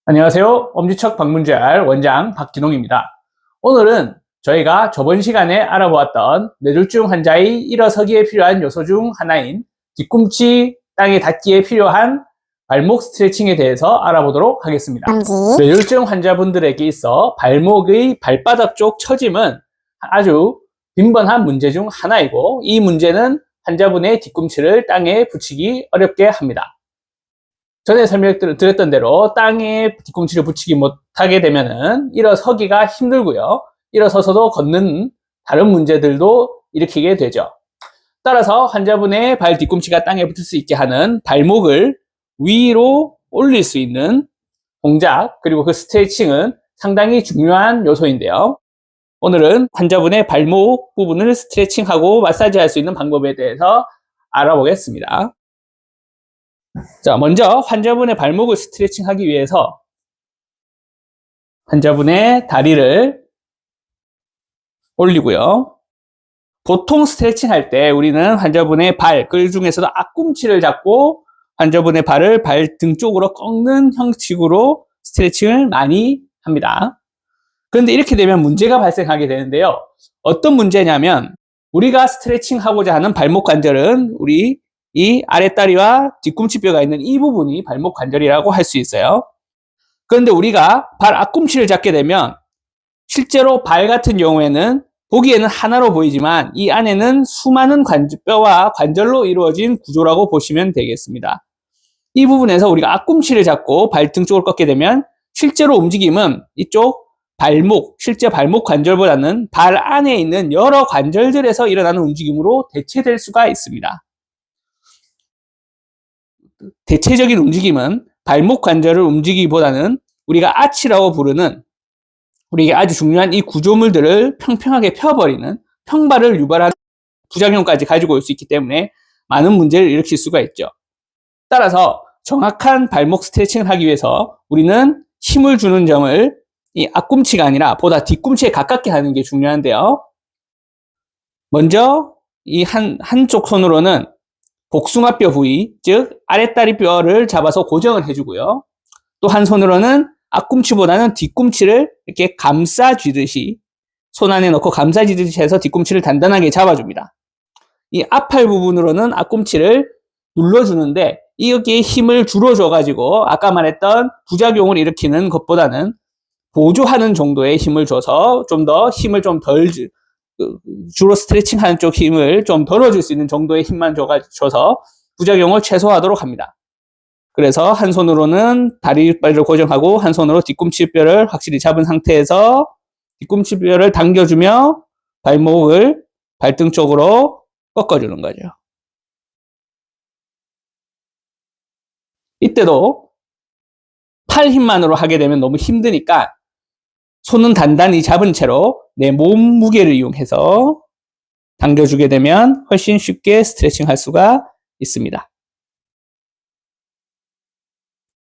안녕하세요. 엄지척 방문제알 원장 박진홍입니다. 오늘은 저희가 저번 시간에 알아보았던 뇌졸중 환자의 일어서기에 필요한 요소 중 하나인 뒤꿈치 땅에 닿기에 필요한 발목 스트레칭에 대해서 알아보도록 하겠습니다. 뇌졸중 환자분들에게 있어 발목의 발바닥 쪽 처짐은 아주 빈번한 문제 중 하나이고, 이 문제는 환자분의 뒤꿈치를 땅에 붙이기 어렵게 합니다. 전에 설명드렸던 대로 땅에 뒤꿈치를 붙이지 못하게 되면은 일어서기가 힘들고요. 일어서서도 걷는 다른 문제들도 일으키게 되죠. 따라서 환자분의 발 뒤꿈치가 땅에 붙을 수 있게 하는 발목을 위로 올릴 수 있는 동작, 그리고 그 스트레칭은 상당히 중요한 요소인데요. 오늘은 환자분의 발목 부분을 스트레칭하고 마사지할 수 있는 방법에 대해서 알아보겠습니다. 자, 먼저 환자분의 발목을 스트레칭하기 위해서 환자분의 다리를 올리고요. 보통 스트레칭 할 때 우리는 환자분의 발, 그 중에서도 앞꿈치를 잡고 환자분의 발을 발등 쪽으로 꺾는 형식으로 스트레칭을 많이 합니다. 그런데 이렇게 되면 문제가 발생하게 되는데요. 어떤 문제냐면, 우리가 스트레칭하고자 하는 발목 관절은 우리 이 아랫다리와 뒤꿈치뼈가 있는 이 부분이 발목 관절이라고 할 수 있어요. 그런데 우리가 발 앞꿈치를 잡게 되면 실제로 발 같은 경우에는 보기에는 하나로 보이지만 이 안에는 수많은 뼈와 관절로 이루어진 구조라고 보시면 되겠습니다. 이 부분에서 우리가 앞꿈치를 잡고 발등 쪽을 꺾게 되면 실제로 움직임은 이쪽 발목, 실제 발목 관절보다는 발 안에 있는 여러 관절들에서 일어나는 움직임으로 대체될 수가 있습니다. 대체적인 움직임은 발목 관절을 움직이기보다는 우리가 아치라고 부르는 우리에게 아주 중요한 이 구조물들을 평평하게 펴버리는 평발을 유발하는 부작용까지 가지고 올 수 있기 때문에 많은 문제를 일으킬 수가 있죠. 따라서 정확한 발목 스트레칭을 하기 위해서 우리는 힘을 주는 점을 이 앞꿈치가 아니라 보다 뒤꿈치에 가깝게 하는 게 중요한데요. 먼저 이 한쪽 손으로는 복숭아뼈 부위, 즉 아랫다리 뼈를 잡아서 고정을 해주고요. 또 한 손으로는 앞꿈치보다는 뒤꿈치를 이렇게 감싸쥐듯이, 손 안에 넣고 감싸쥐듯이 해서 뒤꿈치를 단단하게 잡아줍니다. 이 앞팔 부분으로는 앞꿈치를 눌러주는데, 여기에 힘을 줄여줘가지고 아까 말했던 부작용을 일으키는 것보다는 보조하는 정도의 힘을 줘서 좀 더 힘을 좀 덜 주로 스트레칭하는 쪽 힘을 좀 덜어줄 수 있는 정도의 힘만 줘서 부작용을 최소화하도록 합니다. 그래서 한 손으로는 다리뼈를 고정하고 한 손으로 뒤꿈치뼈를 확실히 잡은 상태에서 뒤꿈치뼈를 당겨주며 발목을 발등 쪽으로 꺾어주는 거죠. 이때도 팔 힘만으로 하게 되면 너무 힘드니까 손은 단단히 잡은 채로 내 몸무게를 이용해서 당겨주게 되면 훨씬 쉽게 스트레칭 할 수가 있습니다.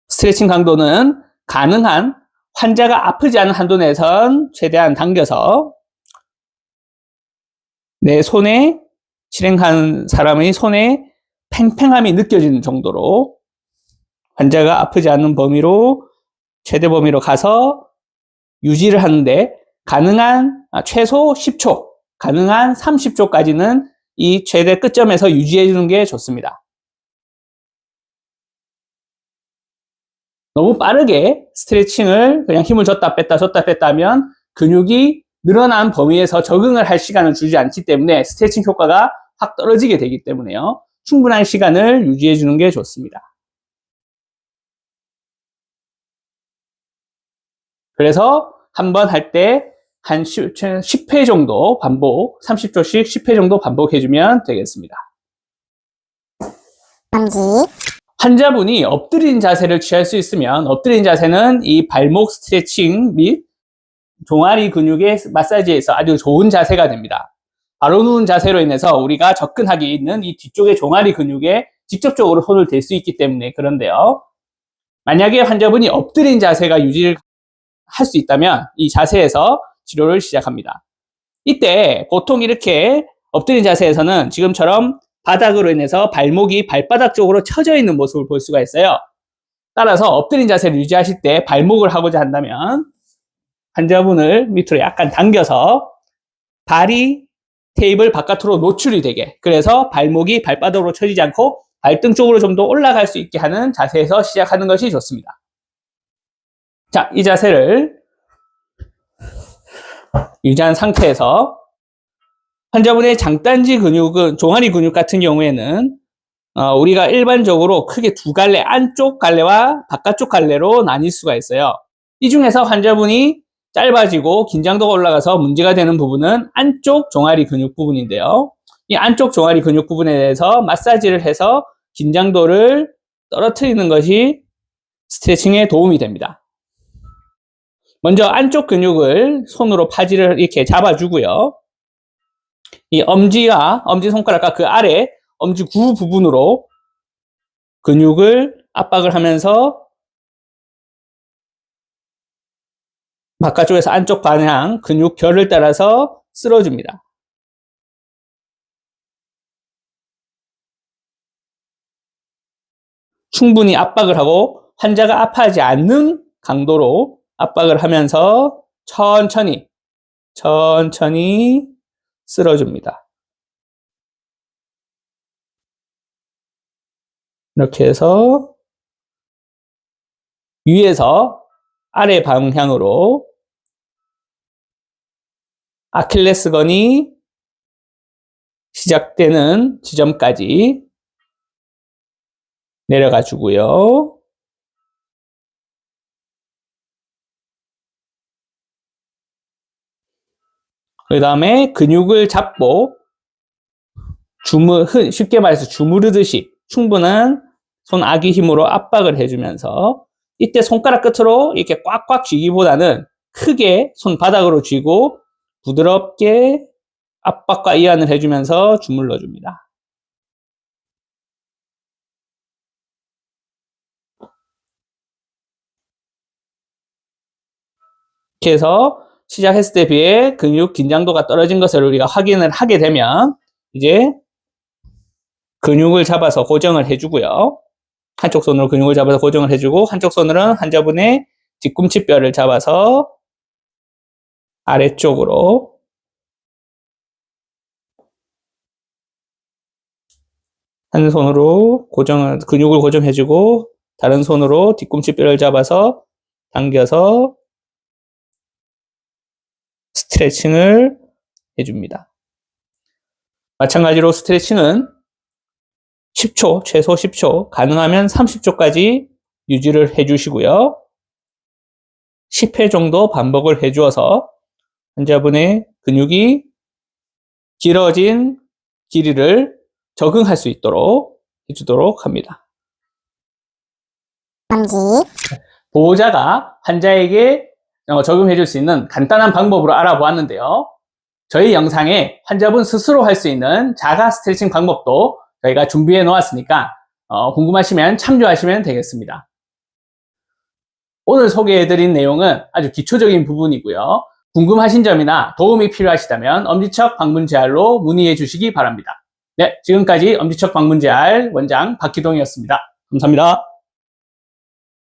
스트레칭 강도는 가능한 환자가 아프지 않은 한도 내선 최대한 당겨서 내 손에, 실행한 사람의 손에 팽팽함이 느껴지는 정도로 환자가 아프지 않은 범위로, 최대 범위로 가서 유지를 하는데 가능한 최소 10초, 가능한 30초까지는 이 최대 끝점에서 유지해 주는 게 좋습니다. 너무 빠르게 스트레칭을 그냥 힘을 줬다 뺐다 하면 근육이 늘어난 범위에서 적응을 할 시간을 주지 않기 때문에 스트레칭 효과가 확 떨어지게 되기 때문에요. 충분한 시간을 유지해 주는 게 좋습니다. 그래서 한 번 할 때 한 10회 정도 반복, 30초씩 10회 정도 반복해주면 되겠습니다. 환자분이 엎드린 자세를 취할 수 있으면, 엎드린 자세는 이 발목 스트레칭 및 종아리 근육의 마사지에서 아주 좋은 자세가 됩니다. 바로 누운 자세로 인해서 우리가 접근하기 있는 이 뒤쪽의 종아리 근육에 직접적으로 손을 댈 수 있기 때문에 그런데요. 만약에 환자분이 엎드린 자세가 유지를 할 수 있다면 이 자세에서 치료를 시작합니다. 이때 보통 이렇게 엎드린 자세에서는 지금처럼 바닥으로 인해서 발목이 발바닥 쪽으로 처져 있는 모습을 볼 수가 있어요. 따라서 엎드린 자세를 유지하실 때 발목을 하고자 한다면 환자분을 밑으로 약간 당겨서 발이 테이블 바깥으로 노출이 되게, 그래서 발목이 발바닥으로 쳐지지 않고 발등 쪽으로 좀 더 올라갈 수 있게 하는 자세에서 시작하는 것이 좋습니다. 자, 이 자세를 유지한 상태에서 환자분의 장단지 근육은, 종아리 근육 같은 경우에는 우리가 일반적으로 크게 두 갈래, 안쪽 갈래와 바깥쪽 갈래로 나뉠 수가 있어요. 이 중에서 환자분이 짧아지고 긴장도가 올라가서 문제가 되는 부분은 안쪽 종아리 근육 부분인데요. 이 안쪽 종아리 근육 부분에 대해서 마사지를 해서 긴장도를 떨어뜨리는 것이 스트레칭에 도움이 됩니다. 먼저 안쪽 근육을 손으로 파지를 이렇게 잡아주고요. 이 엄지와 엄지손가락과 그 아래 엄지구 부분으로 근육을 압박을 하면서 바깥쪽에서 안쪽 방향 근육 결을 따라서 쓸어줍니다. 충분히 압박을 하고 환자가 아파하지 않는 강도로 압박을 하면서 천천히 쓸어줍니다. 이렇게 해서 위에서 아래 방향으로 아킬레스건이 시작되는 지점까지 내려가 주고요. 그 다음에 근육을 잡고 쉽게 말해서 주무르듯이 충분한 손아귀 힘으로 압박을 해주면서, 이때 손가락 끝으로 이렇게 꽉꽉 쥐기보다는 크게 손바닥으로 쥐고 부드럽게 압박과 이완을 해주면서 주물러 줍니다. 이렇게 해서 시작했을 때 비해 근육 긴장도가 떨어진 것을 우리가 확인을 하게 되면 이제 근육을 잡아서 고정을 해주고요. 한쪽 손으로 근육을 잡아서 고정을 해주고, 한쪽 손으로는 환자분의 뒤꿈치뼈를 잡아서 아래쪽으로 한 손으로 근육을 고정해주고, 다른 손으로 뒤꿈치뼈를 잡아서 당겨서 스트레칭을 해줍니다. 마찬가지로 스트레칭은 10초, 최소 10초, 가능하면 30초까지 유지를 해주시고요. 10회 정도 반복을 해주어서 환자분의 근육이 길어진 길이를 적응할 수 있도록 해주도록 합니다. 보호자가 환자에게 적용해 줄 수 있는 간단한 방법으로 알아보았는데요. 저희 영상에 환자분 스스로 할 수 있는 자가 스트레칭 방법도 저희가 준비해 놓았으니까 궁금하시면 참조하시면 되겠습니다. 오늘 소개해 드린 내용은 아주 기초적인 부분이고요. 궁금하신 점이나 도움이 필요하시다면 엄지척 방문 재활로 문의해 주시기 바랍니다. 네, 지금까지 엄지척 방문 재활 원장 박기동이었습니다. 감사합니다.